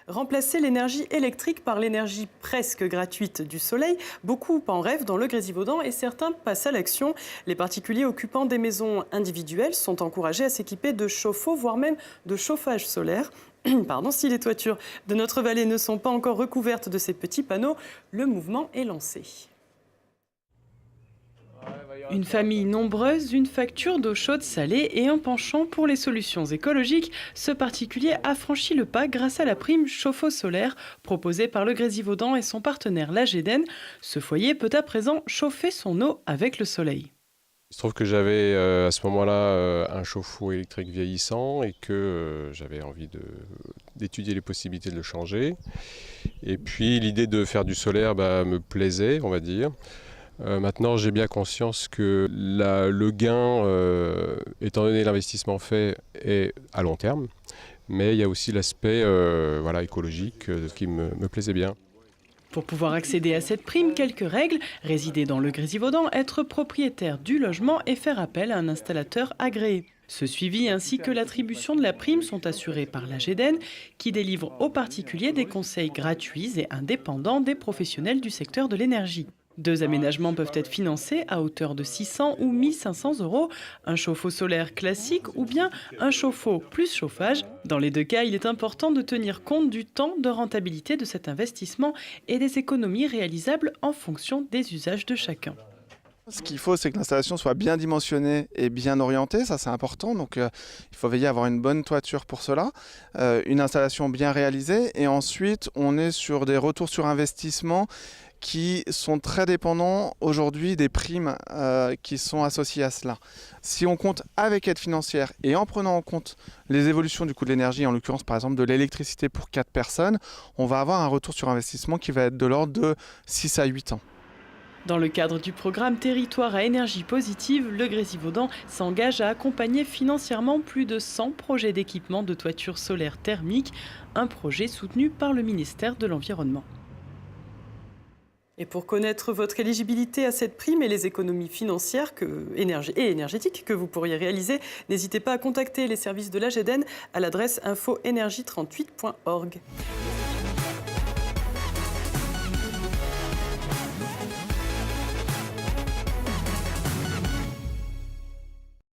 Remplacer l'énergie électrique par l'énergie presque gratuite du soleil, beaucoup en rêvent dans le Grésivaudan et certains passent à l'action. Les particuliers occupant des maisons individuelles sont encouragés à s'équiper de chauffe-eau, voire même de chauffage solaire. Si les toitures de notre vallée ne sont pas encore recouvertes de ces petits panneaux, le mouvement est lancé. Une famille nombreuse, une facture d'eau chaude salée et un penchant pour les solutions écologiques, ce particulier a franchi le pas grâce à la prime chauffe-eau solaire proposée par le Grésivaudan et son partenaire l'AGEDEN. Ce foyer peut à présent chauffer son eau avec le soleil. Il se trouve que j'avais à ce moment-là un chauffe-eau électrique vieillissant et que j'avais envie d'étudier les possibilités de le changer. Et puis l'idée de faire du solaire me plaisait, on va dire. Maintenant, j'ai bien conscience que le gain, étant donné l'investissement fait, est à long terme. Mais il y a aussi l'aspect écologique qui me plaisait bien. Pour pouvoir accéder à cette prime, quelques règles: résider dans le Grésivaudan, être propriétaire du logement et faire appel à un installateur agréé. Ce suivi ainsi que l'attribution de la prime sont assurés par l'AGEDEN qui délivre aux particuliers des conseils gratuits et indépendants des professionnels du secteur de l'énergie. 2 aménagements peuvent être financés à hauteur de 600 ou 1500 €, un chauffe-eau solaire classique ou bien un chauffe-eau plus chauffage. Dans les 2 cas, il est important de tenir compte du temps de rentabilité de cet investissement et des économies réalisables en fonction des usages de chacun. Ce qu'il faut, c'est que l'installation soit bien dimensionnée et bien orientée, ça c'est important. Donc il faut veiller à avoir une bonne toiture pour cela, une installation bien réalisée et ensuite on est sur des retours sur investissement qui sont très dépendants aujourd'hui des primes qui sont associées à cela. Si on compte avec aide financière et en prenant en compte les évolutions du coût de l'énergie, en l'occurrence par exemple de l'électricité pour 4 personnes, on va avoir un retour sur investissement qui va être de l'ordre de 6 à 8 ans. Dans le cadre du programme Territoire à énergie positive, le Grésivaudan s'engage à accompagner financièrement plus de 100 projets d'équipement de toitures solaires thermiques, un projet soutenu par le ministère de l'Environnement. Et pour connaître votre éligibilité à cette prime et les économies financières et énergétiques que vous pourriez réaliser, n'hésitez pas à contacter les services de l'AGEDEN à l'adresse info-energie38.org.